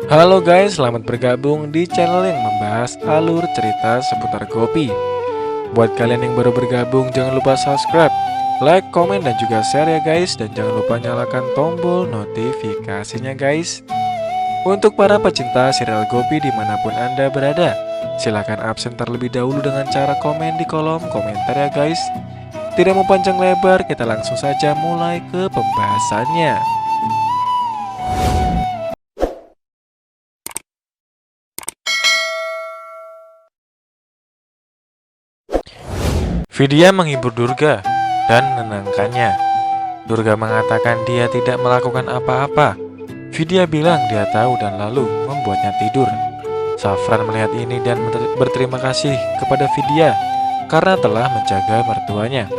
Halo guys, selamat bergabung di channel yang membahas alur cerita seputar Gopi. Buat kalian yang baru bergabung, jangan lupa subscribe, like, komen, dan juga share ya guys. Dan jangan lupa nyalakan tombol notifikasinya guys. Untuk para pecinta serial Gopi dimanapun Anda berada, silahkan absen terlebih dahulu dengan cara komen di kolom komentar ya guys. Tidak mau panjang lebar, kita langsung saja mulai ke pembahasannya. Vidya menghibur Durga dan menenangkannya. Durga mengatakan dia tidak melakukan apa-apa. Vidya bilang dia tahu dan lalu membuatnya tidur. Safran melihat ini dan berterima kasih kepada Vidya karena telah menjaga mertuanya.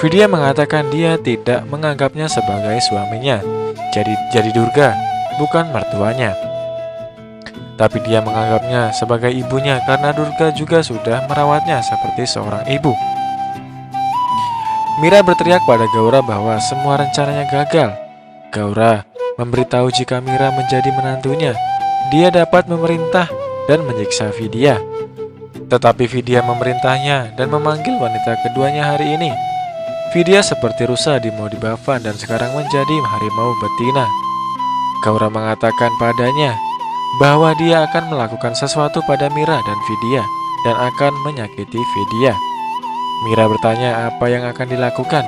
Vidya mengatakan dia tidak menganggapnya sebagai suaminya. Jadi Durga bukan mertuanya, tapi dia menganggapnya sebagai ibunya karena Durga juga sudah merawatnya seperti seorang ibu. Mira berteriak pada Gaura bahwa semua rencananya gagal. Gaura memberitahu jika Mira menjadi menantunya, dia dapat memerintah dan menyiksa Vidya. Tetapi Vidya memerintahnya dan memanggil wanita keduanya hari ini. Vidya seperti rusa di Maudi Bhavan dan sekarang menjadi harimau betina. Gaura mengatakan padanya bahwa dia akan melakukan sesuatu pada Mira dan Vidya dan akan menyakiti Vidya. Mira bertanya apa yang akan dilakukan.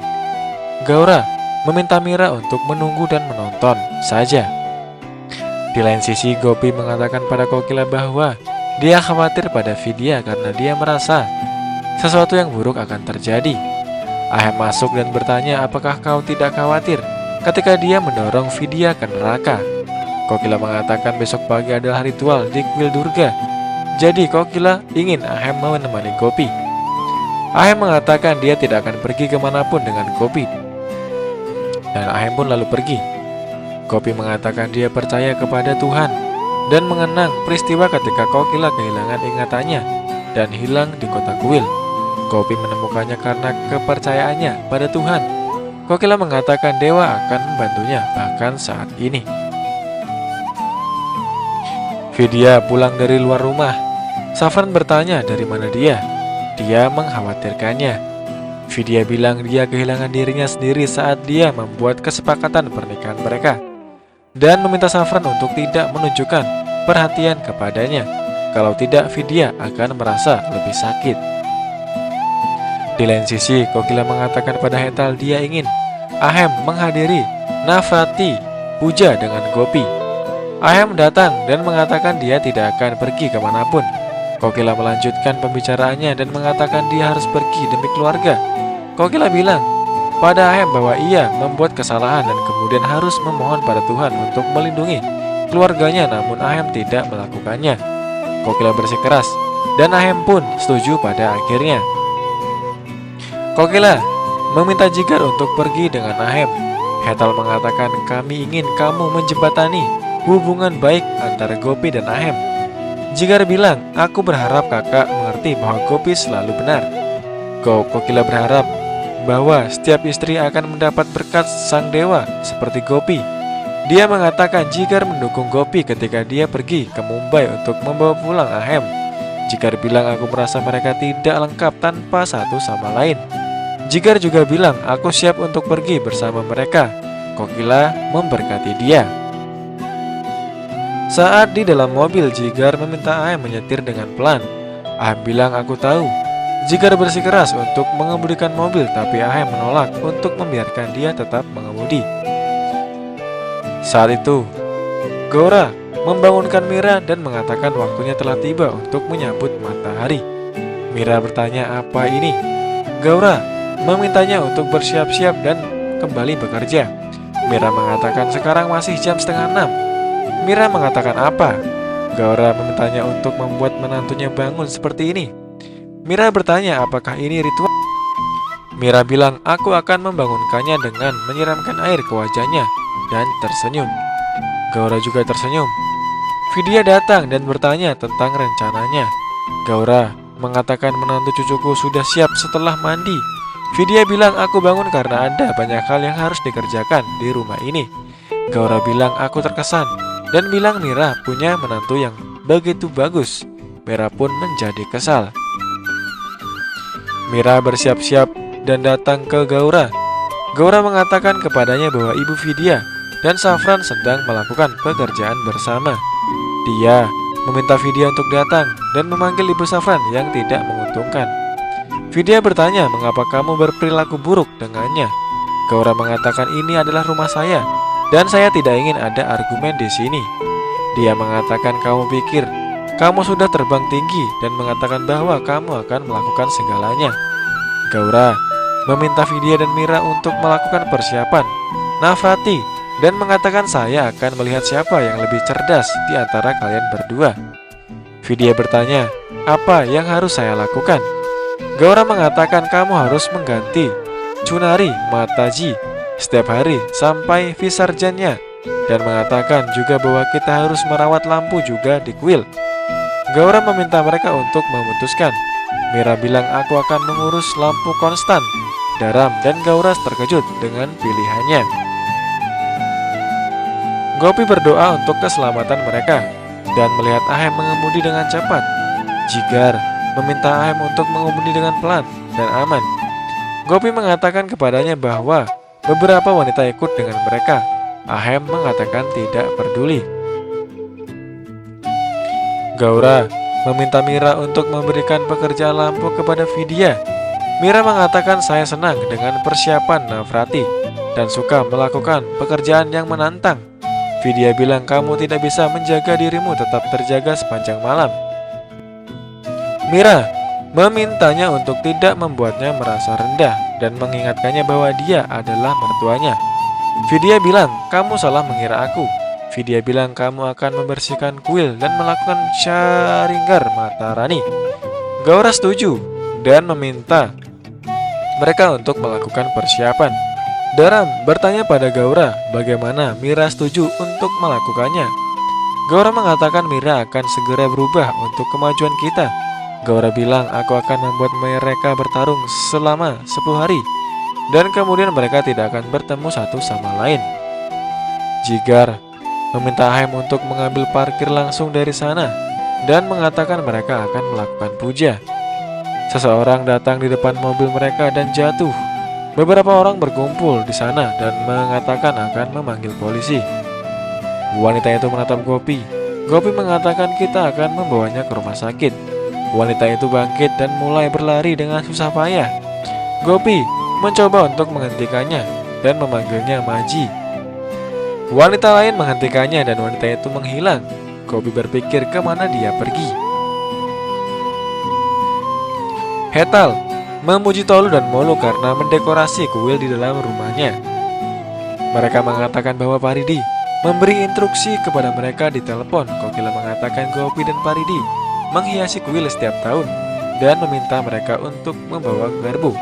Gaura meminta Mira untuk menunggu dan menonton saja. Di lain sisi, Gopi mengatakan pada Kokila bahwa dia khawatir pada Vidya karena dia merasa sesuatu yang buruk akan terjadi. Ahem masuk dan bertanya apakah kau tidak khawatir ketika dia mendorong Vidya ke neraka. Kokila mengatakan besok pagi adalah ritual di kuil Durga. Jadi Kokila ingin Ahem menemani Gopi. Ahem mengatakan dia tidak akan pergi kemanapun dengan Gopi. Dan Ahem pun lalu pergi. Gopi mengatakan dia percaya kepada Tuhan dan mengenang peristiwa ketika Kokila kehilangan ingatannya dan hilang di kota kuil. Gopi menemukannya karena kepercayaannya pada Tuhan. Kokila mengatakan dewa akan membantunya bahkan saat ini. Vidya pulang dari luar rumah. Safran bertanya dari mana dia. Dia mengkhawatirkannya. Vidya bilang dia kehilangan dirinya sendiri saat dia membuat kesepakatan pernikahan mereka dan meminta Safran untuk tidak menunjukkan perhatian kepadanya. Kalau tidak, Vidya akan merasa lebih sakit. Di lain sisi, Kokila mengatakan pada Hetal dia ingin Ahem menghadiri Navratri puja dengan Gopi. Ahem datang dan mengatakan dia tidak akan pergi kemanapun. Kokila melanjutkan pembicaraannya dan mengatakan dia harus pergi demi keluarga. Kokila bilang pada Ahem bahwa ia membuat kesalahan dan kemudian harus memohon pada Tuhan untuk melindungi keluarganya, namun Ahem tidak melakukannya. Kokila bersikeras dan Ahem pun setuju pada akhirnya. Kokila meminta Jigar untuk pergi dengan Ahem. Hetal mengatakan kami ingin kamu menjembatani hubungan baik antara Gopi dan Ahem. Jigar bilang, aku berharap kakak mengerti bahwa Gopi selalu benar. Kokila berharap bahwa setiap istri akan mendapat berkat sang dewa seperti Gopi. Dia mengatakan Jigar mendukung Gopi ketika dia pergi ke Mumbai untuk membawa pulang Ahem. Jigar bilang aku merasa mereka tidak lengkap tanpa satu sama lain. Jigar juga bilang aku siap untuk pergi bersama mereka. Kokila memberkati dia. Saat di dalam mobil, Jigar meminta Ahem menyetir dengan pelan. Ahem bilang aku tahu. Jigar bersikeras untuk mengemudikan mobil, tapi Ahem menolak untuk membiarkan dia tetap mengemudi. Saat itu, Gaura membangunkan Mira dan mengatakan waktunya telah tiba untuk menyambut matahari. Mira bertanya apa ini. Gaura memintanya untuk bersiap-siap dan kembali bekerja. Mira mengatakan sekarang masih jam 5:30. Mira mengatakan apa? Gaura memintanya untuk membuat menantunya bangun seperti ini. Mira bertanya apakah ini ritual. Mira bilang aku akan membangunkannya dengan menyiramkan air ke wajahnya dan tersenyum. Gaura juga tersenyum. Vidya datang dan bertanya tentang rencananya. Gaura mengatakan menantu cucuku sudah siap setelah mandi. Vidya bilang aku bangun karena ada banyak hal yang harus dikerjakan di rumah ini. Gaura bilang aku terkesan dan bilang Mira punya menantu yang begitu bagus. Mira pun menjadi kesal. Mira bersiap-siap dan datang ke Gaura. Gaura mengatakan kepadanya bahwa Ibu Vidya dan Safran sedang melakukan pekerjaan bersama. Dia meminta Vidya untuk datang dan memanggil Ibu Safran yang tidak menguntungkan. Vidya bertanya, "Mengapa kamu berperilaku buruk dengannya?" Gaura mengatakan, "Ini adalah rumah saya dan saya tidak ingin ada argumen di sini." Dia mengatakan, "Kamu pikir kamu sudah terbang tinggi dan mengatakan bahwa kamu akan melakukan segalanya." Gaura meminta Vidya dan Mira untuk melakukan persiapan Nafrati dan mengatakan, "Saya akan melihat siapa yang lebih cerdas di antara kalian berdua." Vidya bertanya, "Apa yang harus saya lakukan?" Gaura mengatakan, "Kamu harus mengganti Chunari Mataji setiap hari sampai Visarjannya, dan mengatakan juga bahwa kita harus merawat lampu juga di kuil." Gaura meminta mereka untuk memutuskan. Mira bilang, "Aku akan mengurus lampu konstan." Daram dan Gaura terkejut dengan pilihannya. Gopi berdoa untuk keselamatan mereka dan melihat Ahem mengemudi dengan cepat. Jigar meminta Ahem untuk mengemudi dengan pelan dan aman. Gopi mengatakan kepadanya bahwa beberapa wanita ikut dengan mereka. Ahem mengatakan tidak peduli. Gaura meminta Mira untuk memberikan pekerjaan lampu kepada Vidya. Mira mengatakan, "Saya senang dengan persiapan Nafrati dan suka melakukan pekerjaan yang menantang." Vidya bilang, "Kamu tidak bisa menjaga dirimu tetap terjaga sepanjang malam." Mira memintanya untuk tidak membuatnya merasa rendah dan mengingatkannya bahwa dia adalah mertuanya. Vidya bilang, "Kamu salah mengira aku." Vidya bilang, "Kamu akan membersihkan kuil dan melakukan Sharingar Matarani." Gaura setuju dan meminta mereka untuk melakukan persiapan. Daram bertanya pada Gaura bagaimana Mira setuju untuk melakukannya. Gaura mengatakan Mira akan segera berubah untuk kemajuan kita. Gaura bilang, "Aku akan membuat mereka bertarung selama 10 hari dan kemudian mereka tidak akan bertemu satu sama lain." Jigar meminta Ahem untuk mengambil parkir langsung dari sana dan mengatakan mereka akan melakukan puja. Seseorang datang di depan mobil mereka dan jatuh. Beberapa orang berkumpul di sana dan mengatakan akan memanggil polisi. Wanita itu menatap Gopi. Gopi mengatakan, "Kita akan membawanya ke rumah sakit." Wanita itu bangkit dan mulai berlari dengan susah payah. Gopi mencoba untuk menghentikannya dan memanggilnya Maji. Wanita lain menghentikannya dan wanita itu menghilang. Gopi berpikir kemana dia pergi. Hetal memuji Tolu dan Molu karena mendekorasi kuil di dalam rumahnya. Mereka mengatakan bahwa Paridi memberi instruksi kepada mereka di telepon. Kokila mengatakan Gopi dan Paridi menghiasi kuil setiap tahun dan meminta mereka untuk membawa garbu.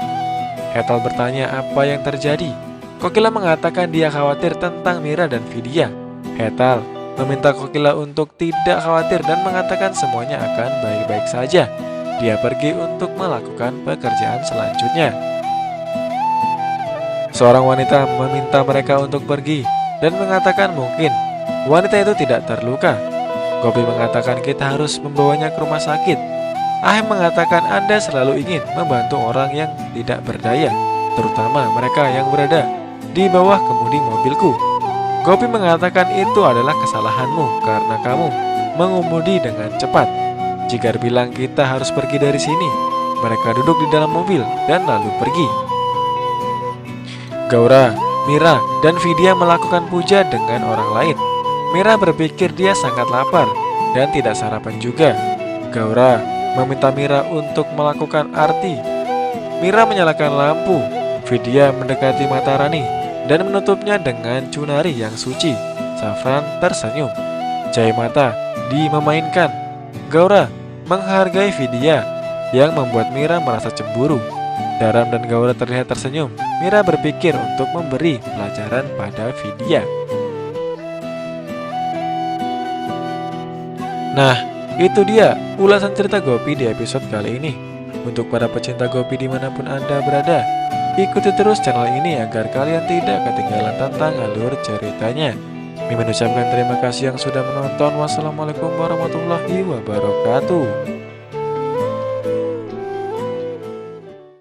Hetal bertanya apa yang terjadi. Kokila mengatakan dia khawatir tentang Mira dan Vidya. Hetal meminta Kokila untuk tidak khawatir dan mengatakan semuanya akan baik-baik saja. Dia pergi untuk melakukan pekerjaan selanjutnya. Seorang wanita meminta mereka untuk pergi dan mengatakan mungkin wanita itu tidak terluka. Gopi mengatakan kita harus membawanya ke rumah sakit. Ahem mengatakan Anda selalu ingin membantu orang yang tidak berdaya, terutama mereka yang berada di bawah kemudi mobilku. Gopi mengatakan itu adalah kesalahanmu karena kamu mengemudi dengan cepat. Jigar bilang kita harus pergi dari sini. Mereka duduk di dalam mobil dan lalu pergi. Gaura, Mira, dan Vidya melakukan puja dengan orang lain. Mira berpikir dia sangat lapar dan tidak sarapan juga. Gaura meminta Mira untuk melakukan arti. Mira menyalakan lampu. Vidya mendekati Matarani dan menutupnya dengan Chunari yang suci. Safran tersenyum. Cahaya mata dimemainkan. Gaura menghargai Vidya yang membuat Mira merasa cemburu. Daram dan Gaura terlihat tersenyum. Mira berpikir untuk memberi pelajaran pada Vidya. Nah, itu dia ulasan cerita Gopi di episode kali ini. Untuk para pecinta Gopi dimanapun Anda berada, ikuti terus channel ini agar kalian tidak ketinggalan tentang alur ceritanya. Mimin ucapkan terima kasih yang sudah menonton. Wassalamualaikum warahmatullahi wabarakatuh.